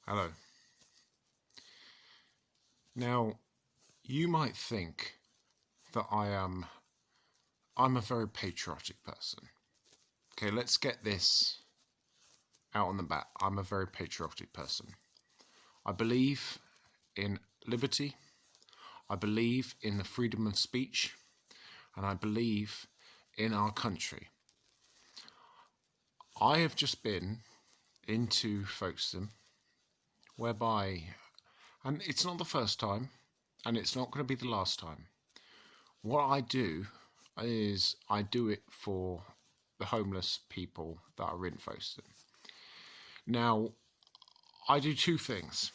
Hello. Now, you might think that I'm a very patriotic person. Okay, let's get this out on the bat. I'm a very patriotic person. I believe in liberty. I believe in the freedom of speech. And I believe in our country. I have just been into Folkestone, whereby, and it's not the first time, and it's not going to be the last time. What I do is I do it for the homeless people that are in Folkestone. Now, I do two things.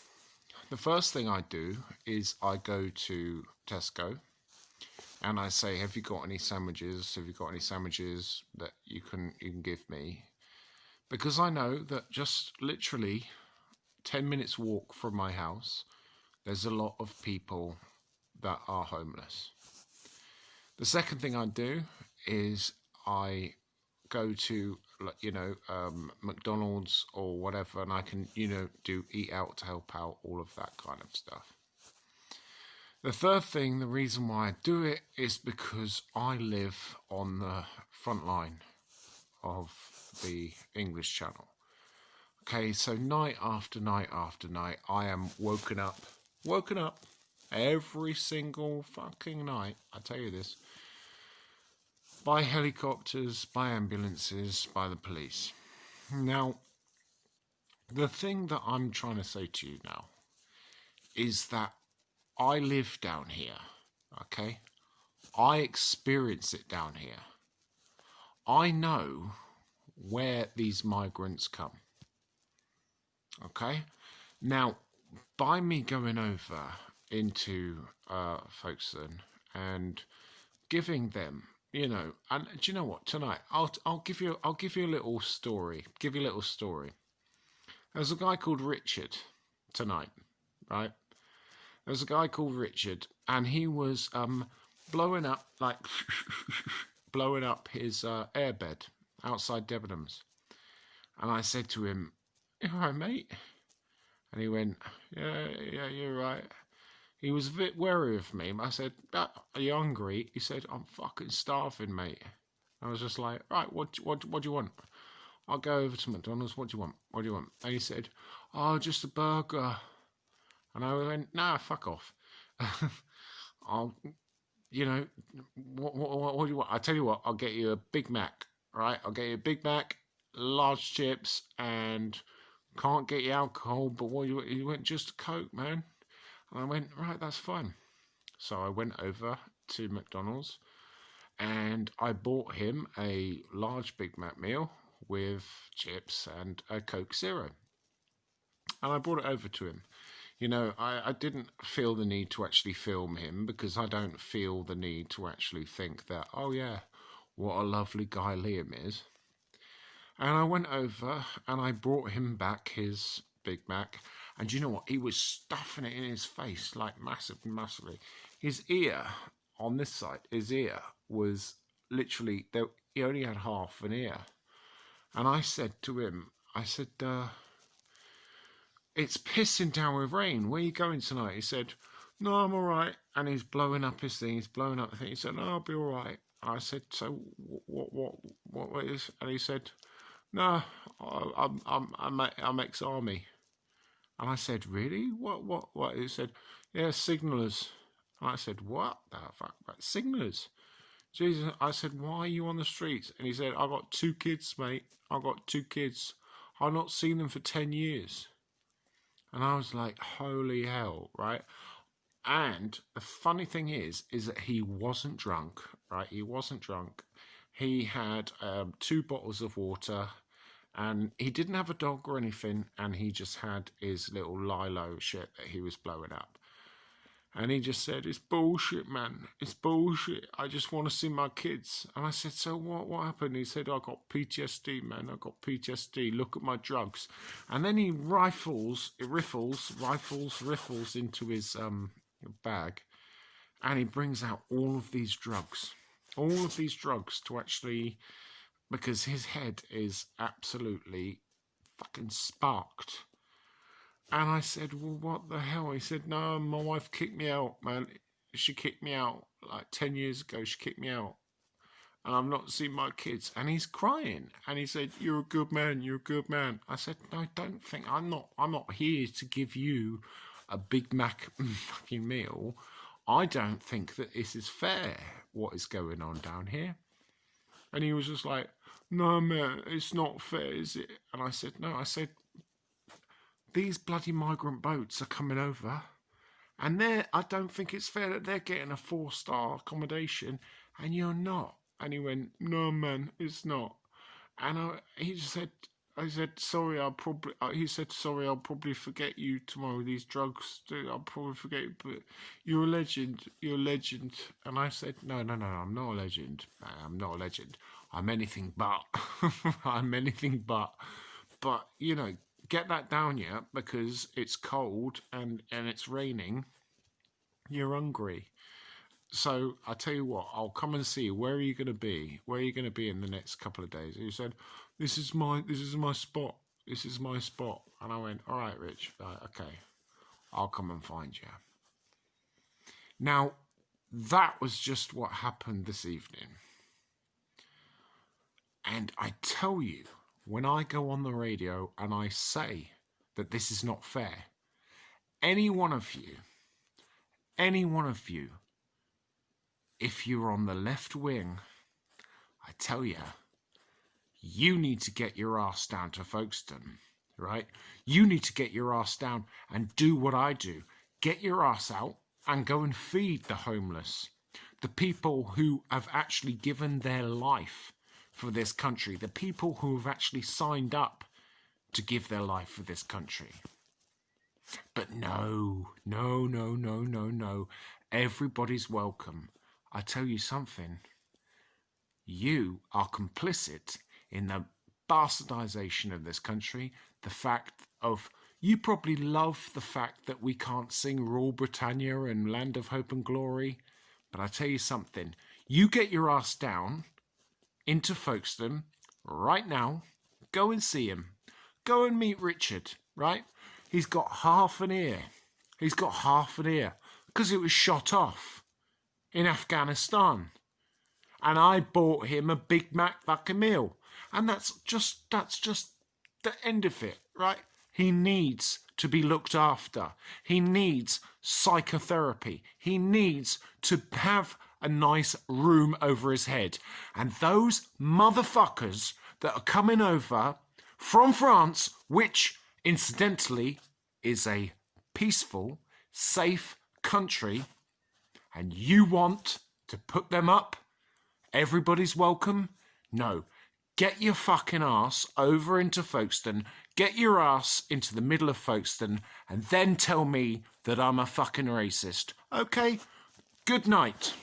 The first thing I do is I go to Tesco and I say, have you got any sandwiches? Have you got any sandwiches that you can give me? Because I know that just literally 10 minutes walk from my house, there's a lot of people that are homeless. The second thing I do is I go to, McDonald's or whatever, and I can, do eat out to help out, all of that kind of stuff. The third thing, the reason why I do it is because I live on the front line of the English Channel. Okay, so night after night after night, I am woken up every single fucking night, I tell you this, by helicopters, by ambulances, by the police. Now, the thing that I'm trying to say to you now is that I live down here, okay? I experience it down here. I know where these migrants come, okay? Now, by me going over into Folkestone and giving them, and do you know what? Tonight, I'll give you a little story. There's a guy called Richard tonight, right? There's a guy called Richard, and he was blowing up blowing up his airbed outside Debenhams. And I said to him, "You all right, mate?" And he went, yeah, you're right. He was a bit wary of me. I said, "Are you hungry?" He said, "I'm fucking starving, mate." I was just like, "Right, what do you want?" "I'll go over to McDonald's. What do you want?" And he said, "Oh, just a burger." And I went, "Nah, fuck off." What do you want? I tell you what, I'll get you a Big Mac, right? I'll get you a Big Mac, large chips, and can't get you alcohol, but what do you want? He went, "Just a Coke, man." And I went, "Right, that's fine." So I went over to McDonald's and I bought him a large Big Mac meal with chips and a Coke Zero. And I brought it over to him. I didn't feel the need to actually film him because I don't feel the need to actually think that, oh yeah, what a lovely guy Liam is. And I went over and I brought him back his Big Mac. And you know what? He was stuffing it in his face like massively. His ear on this side, his ear was literally, he only had half an ear. And I said to him, "It's pissing down with rain. Where are you going tonight?" He said, "No, I'm all right." And he's blowing up his thing. He's blowing up the thing. He said, "No, I'll be all right." And I said, "So what is?" And he said, "No, I'm ex-army." And I said, "Really? What?" He said, "Yeah, signallers." And I said, "What the fuck? Signallers?" Jesus. I said, "Why are you on the streets?" And he said, "I got 2 kids, mate. I got 2 kids. I've not seen them for 10 years. And I was like, holy hell, right? And the funny thing is that he wasn't drunk, right? He wasn't drunk. He had 2 bottles of water, and he didn't have a dog or anything, and he just had his little Lilo shit that he was blowing up. And he just said, "It's bullshit, man. It's bullshit. I just want to see my kids." And I said, "So what happened?" He said, "I got PTSD, man. I got PTSD. Look at my drugs." And then he riffles into his bag, and he brings out all of these drugs to actually, because his head is absolutely fucking sparked. And I said, well, what the hell? He said, no, my wife kicked me out, man. She kicked me out like 10 years ago. She kicked me out. And I've not seen my kids. And he's crying. And he said, you're a good man. You're a good man. I said, no, don't think. I'm not here to give you a Big Mac fucking meal. I don't think that this is fair, what is going on down here. And he was just like, no, man, it's not fair, is it? And I said, no. I said, these bloody migrant boats are coming over, and I don't think it's fair that they're getting a 4-star accommodation and you're not. And he went, no, man, it's not. And he just said, I said, sorry, he said, sorry, I'll probably forget you tomorrow. These drugs, I'll probably forget you, but you're a legend. You're a legend. And I said, no, I'm not a legend. I'm not a legend. I'm anything but. I'm anything but. But, you know, get that down yet, because it's cold and it's raining. You're hungry. So I tell you what, I'll come and see you. Where are you going to be? Where are you going to be in the next couple of days? He said, this is my spot. This is my spot. And I went, all right, Rich. Right, okay, I'll come and find you. Now, that was just what happened this evening. And I tell you, when I go on the radio and I say that this is not fair, any one of you, if you're on the left wing, I tell you, you need to get your ass down to Folkestone, right? You need to get your ass down and do what I do. Get your ass out and go and feed the homeless, the people who have actually given their life for this country, the people who have actually signed up to give their life for this country. But no. Everybody's welcome. I tell you something. You are complicit in the bastardization of this country. The fact of, you probably love the fact that we can't sing Rule Britannia and Land of Hope and Glory. But I tell you something. You get your ass down into Folkestone right now. Go and see him. Go and meet Richard, right? He's got half an ear. He's got half an ear because it was shot off in Afghanistan. And I bought him a Big Mac fucking meal. And that's just the end of it, right? He needs to be looked after. He needs psychotherapy. He needs to have a nice room over his head. And those motherfuckers that are coming over from France, which incidentally is a peaceful, safe country, and you want to put them up, everybody's welcome? No. Get your fucking ass over into Folkestone, get your ass into the middle of Folkestone, and then tell me that I'm a fucking racist. Okay? Good night.